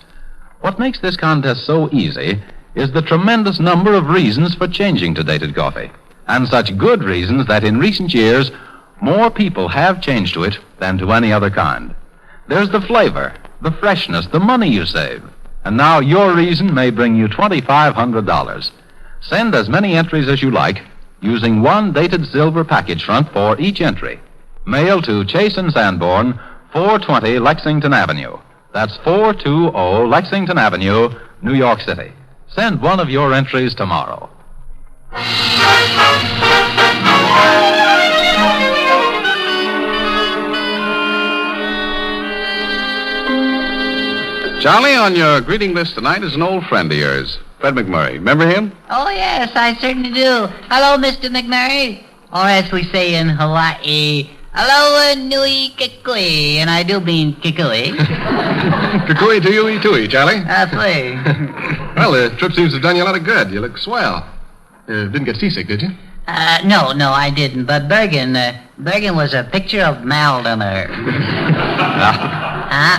What makes this contest so easy is the tremendous number of reasons for changing to dated coffee, and such good reasons that in recent years, more people have changed to it than to any other kind. There's the flavor, the freshness, the money you save. And now your reason may bring you $2,500. Send as many entries as you like, using one dated silver package front for each entry. Mail to Chase and Sanborn, 420 Lexington Avenue. That's 420 Lexington Avenue, New York City. Send one of your entries tomorrow. Charlie, on your greeting list tonight is an old friend of yours, Fred McMurray. Remember him? Oh, yes, I certainly do. Hello, Mr. McMurray. Or as we say in Hawaii, aloha nui kikui. And I do mean kikui. Kikui to you, too, Charlie. Please. Well, the trip seems to have done you a lot of good. You look swell. Didn't get seasick, did you? No, I didn't. But Bergen was a picture of Maldoner.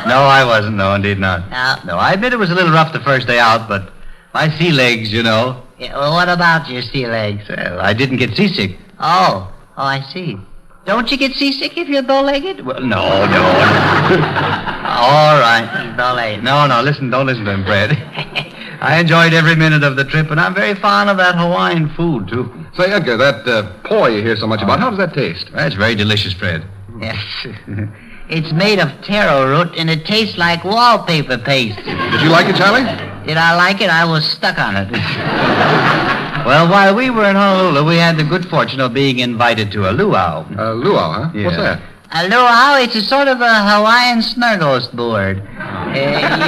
No, I wasn't. No, indeed not. No. No, I admit it was a little rough the first day out, but my sea legs, you know. Yeah, well, what about your sea legs? Well, I didn't get seasick. Oh, I see. Don't you get seasick if you're bow-legged? Well, no. All right. Bow-legged. No, don't listen to him, Fred. I enjoyed every minute of the trip, and I'm very fond of that Hawaiian food, too. Say, Edgar, that poi you hear so much about, how does that taste? That's very delicious, Fred. Yes. It's made of taro root, and it tastes like wallpaper paste. Did you like it, Charlie? Did I like it? I was stuck on it. Well, while we were in Honolulu, we had the good fortune of being invited to a luau. A luau, huh? Yeah. What's that? A luau, it's a sort of a Hawaiian smorgasbord.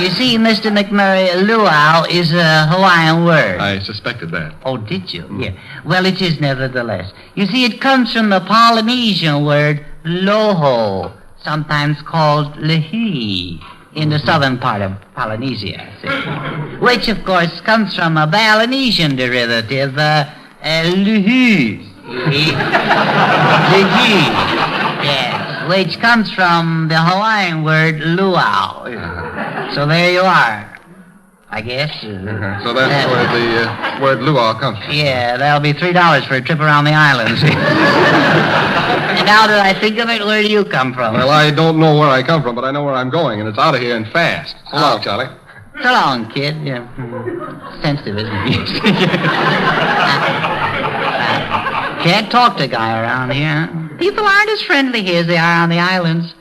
You see, Mr. McMurray, luau is a Hawaiian word. I suspected that. Oh, did you? Yeah. Well, it is nevertheless. You see, it comes from the Polynesian word loho, sometimes called lehi, in the southern part of Polynesia, which, of course, comes from a Balinesian derivative, luhu. Lehi. Yes, which comes from the Hawaiian word luau. So there you are, I guess. So that's where the word luau comes from. Yeah, that'll be $3 for a trip around the islands. And now that I think of it, where do you come from? Well, I don't know where I come from, but I know where I'm going, and it's out of here and fast. So long, Charlie. So long, kid. Yeah. Sensitive, isn't he? Can't talk to a guy around here. People aren't as friendly here as they are on the islands.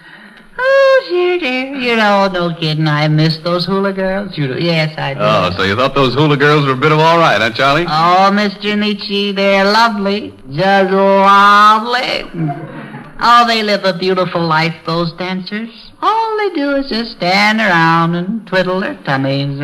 Oh, dear. You know, no kidding. I miss those hula girls. Yes, I do. Oh, so you thought those hula girls were a bit of all right, huh, Charlie? Oh, Mr. Nietzsche, they're lovely. Just lovely. Oh, they live a beautiful life, those dancers. All they do is just stand around and twiddle their tummies.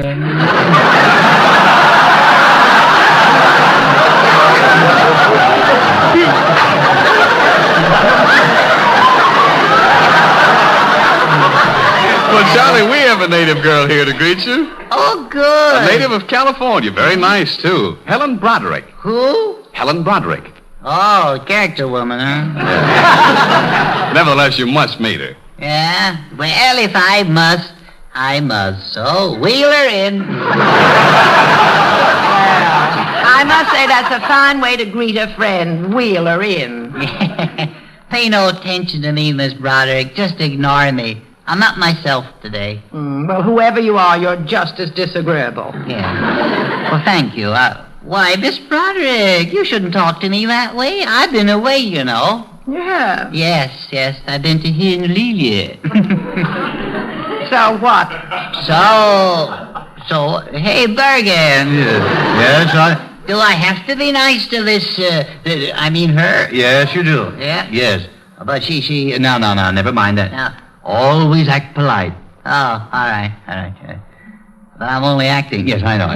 Well, Charlie, we have a native girl here to greet you. Oh, good. A native of California. Very nice, too. Helen Broderick. Who? Helen Broderick. Oh, character woman, huh? Nevertheless, you must meet her. Yeah? Well, if I must, I must. So, wheel her in. I must say that's a fine way to greet a friend. Wheel her in. Pay no attention to me, Miss Broderick. Just ignore me. I'm not myself today. Well, whoever you are, you're just as disagreeable. Yeah. Well, thank you. Why, Miss Broderick, you shouldn't talk to me that way. I've been away, you know. Yeah. Yes. I've been to Honolulu. So what? So, hey, Bergen. Yes, Do I have to be nice to this, her? Yes, you do. Yeah? Yes. But she... No, never mind that. No. Always act polite. Oh, all right. But I'm only acting. Yes, I know.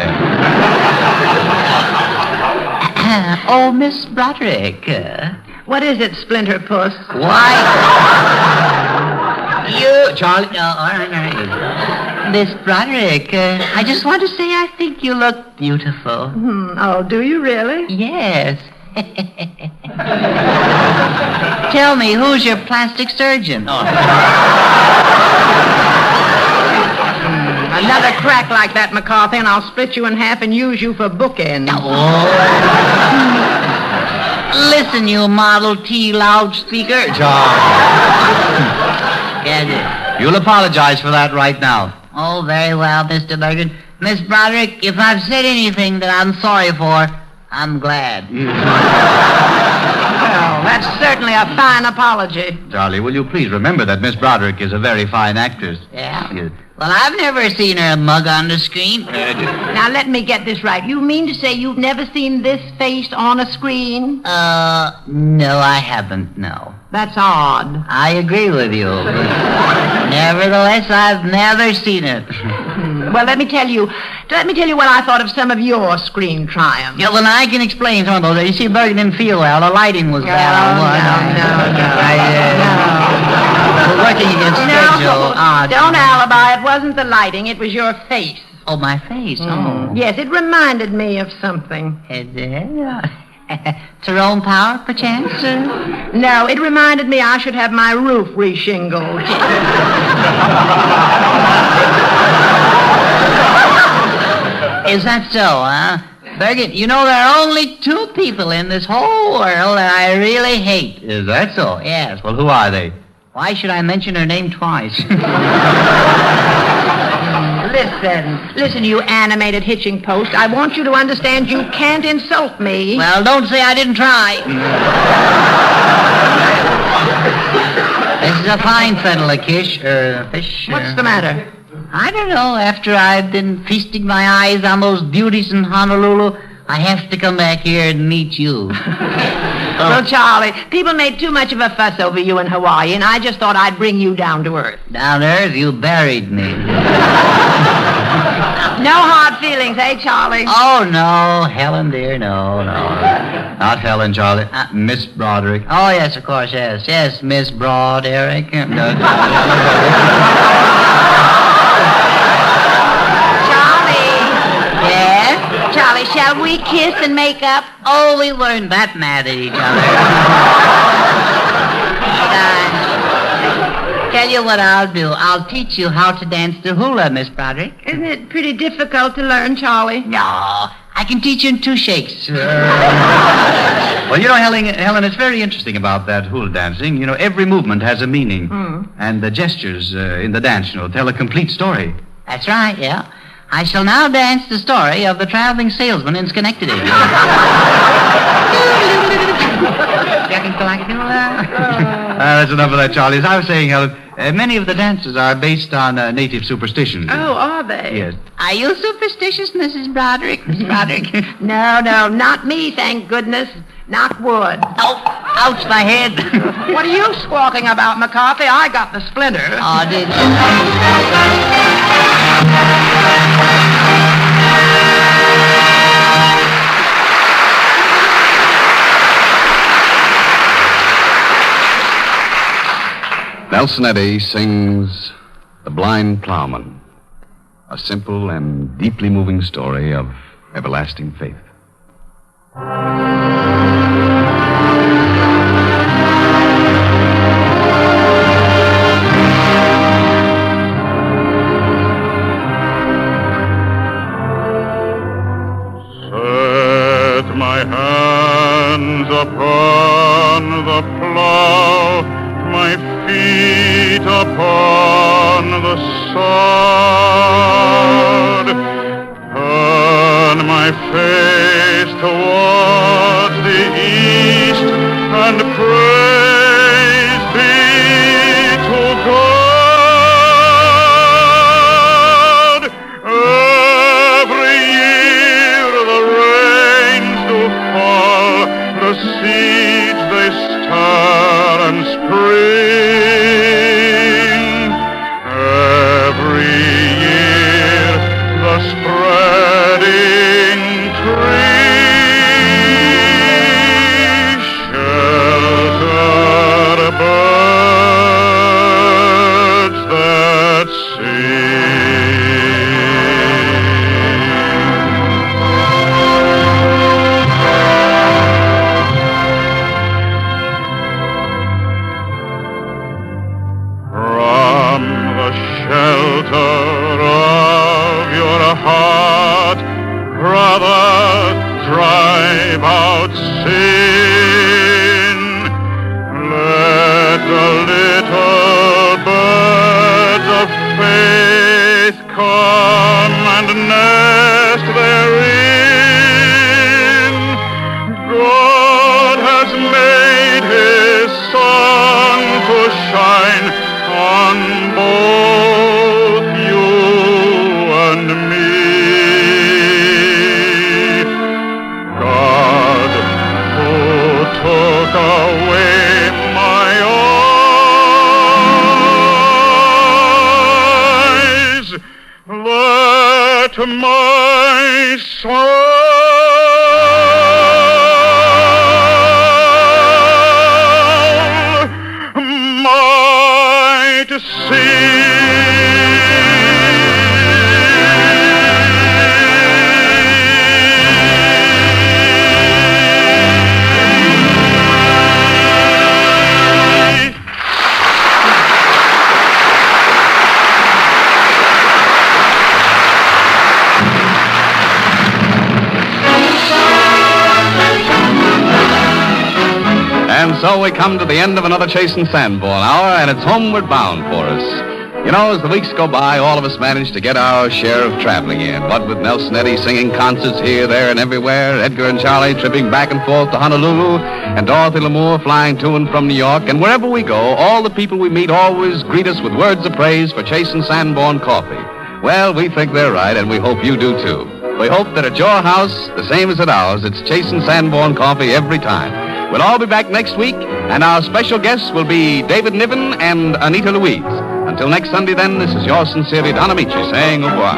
Oh, Miss Broderick. What is it, Splinter Puss? Why? You... Charlie... all right. Miss Broderick, I just want to say I think you look beautiful. Oh, do you really? Yes. Tell me, who's your plastic surgeon? Another crack like that, McCarthy, and I'll split you in half and use you for bookends. Listen, you Model T loudspeaker. You'll apologize for that right now. Oh, very well, Mr. Bergen. Miss Broderick, if I've said anything that I'm sorry for, I'm glad. Well, that's certainly a fine apology. Charlie, will you please remember that Miss Broderick is a very fine actress? Yeah? Well, I've never seen her mug on the screen. Now, let me get this right. You mean to say you've never seen this face on a screen? No, I haven't, no. That's odd. I agree with you. Nevertheless, I've never seen it. Well, let me tell you what I thought of some of your screen triumphs. Yeah, well, I can explain some of those. You see, Bergen didn't feel well. The lighting was bad on one. No. We're working against schedule. Don't alibi. It wasn't the lighting. It was your face. Oh, my face? Oh. Yes, it reminded me of something. It did? Tyrone Power, perchance? No, it reminded me I should have my roof reshingled. Is that so, huh? Bergen, you know there are only two people in this whole world that I really hate. Is that so? Yes. Well, who are they? Why should I mention her name twice? Listen, you animated hitching post. I want you to understand you can't insult me. Well, don't say I didn't try. This is a fine fish. What's the matter? I don't know. After I've been feasting my eyes on those beauties in Honolulu, I have to come back here and meet you. Well, Charlie, people made too much of a fuss over you in Hawaii, and I just thought I'd bring you down to earth. Down to earth? You buried me. No hard feelings, eh, Charlie? Oh, no, Helen, dear, no. Not Helen, Charlie. Miss Broderick. Oh, yes, of course, yes. Yes, Miss Broderick. Charlie, shall we kiss and make up? Oh, we weren't that mad at each other. Tell you what I'll do. I'll teach you how to dance the hula, Miss Broderick. Isn't it pretty difficult to learn, Charlie? No, I can teach you in 2 shakes. Well, you know, Helen, it's very interesting about that hula dancing. You know, every movement has a meaning. And the gestures in the dance, tell a complete story. That's right, yeah. I shall now dance the story of the traveling salesman in Schenectady. That's enough of that, Charlie. As I was saying, Helen, many of the dances are based on native superstitions. Oh, are they? Yes. Are you superstitious, Mrs. Broderick? Miss Broderick? No, not me, thank goodness. Knock wood. Oh, ouch, my head. What are you squawking about, McCarthy? I got the splinter. Oh, did Nelson Eddy sings The Blind Plowman, a simple and deeply moving story of everlasting faith. Set my hands upon the plow, my feet upon the sod, turn my face towards the east, and praise be to God. Every year the rains do fall, the seeds they stir and spring. Every year the spreading tree shelter birds that From the shelter of your heart, brother, drive out sin. Let the little birds of faith come and nest therein. God has made his sun to shine on both you and me. God, who took away my eyes, let my soul might And so we come to the end of another Chasing Sanborn hour, and it's homeward bound for us. You know, as the weeks go by, all of us manage to get our share of traveling in. What with Nelson Eddy singing concerts here, there, and everywhere, Edgar and Charlie tripping back and forth to Honolulu, and Dorothy Lamour flying to and from New York. And wherever we go, all the people we meet always greet us with words of praise for Chasing Sanborn coffee. Well, we think they're right, and we hope you do too. We hope that at your house, the same as at ours, it's Chasing Sanborn coffee every time. We'll all be back next week, and our special guests will be David Niven and Anita Louise. Until next Sunday, then, this is yours sincerely, Don Amici, saying au revoir.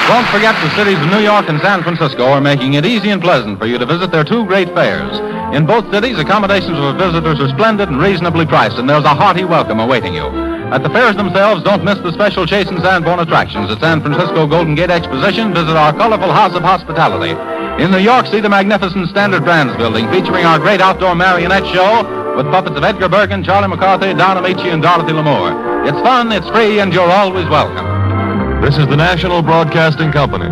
Don't forget the cities of New York and San Francisco are making it easy and pleasant for you to visit their two great fairs. In both cities, accommodations for visitors are splendid and reasonably priced, and there's a hearty welcome awaiting you. At the fairs themselves, don't miss the special Chasing Sanborn attractions. At San Francisco Golden Gate Exposition, visit our colorful House of Hospitality. In New York, see the magnificent Standard Brands building featuring our great outdoor marionette show with puppets of Edgar Bergen, Charlie McCarthy, Don Amici, and Dorothy Lamour. It's fun, it's free, and you're always welcome. This is the National Broadcasting Company.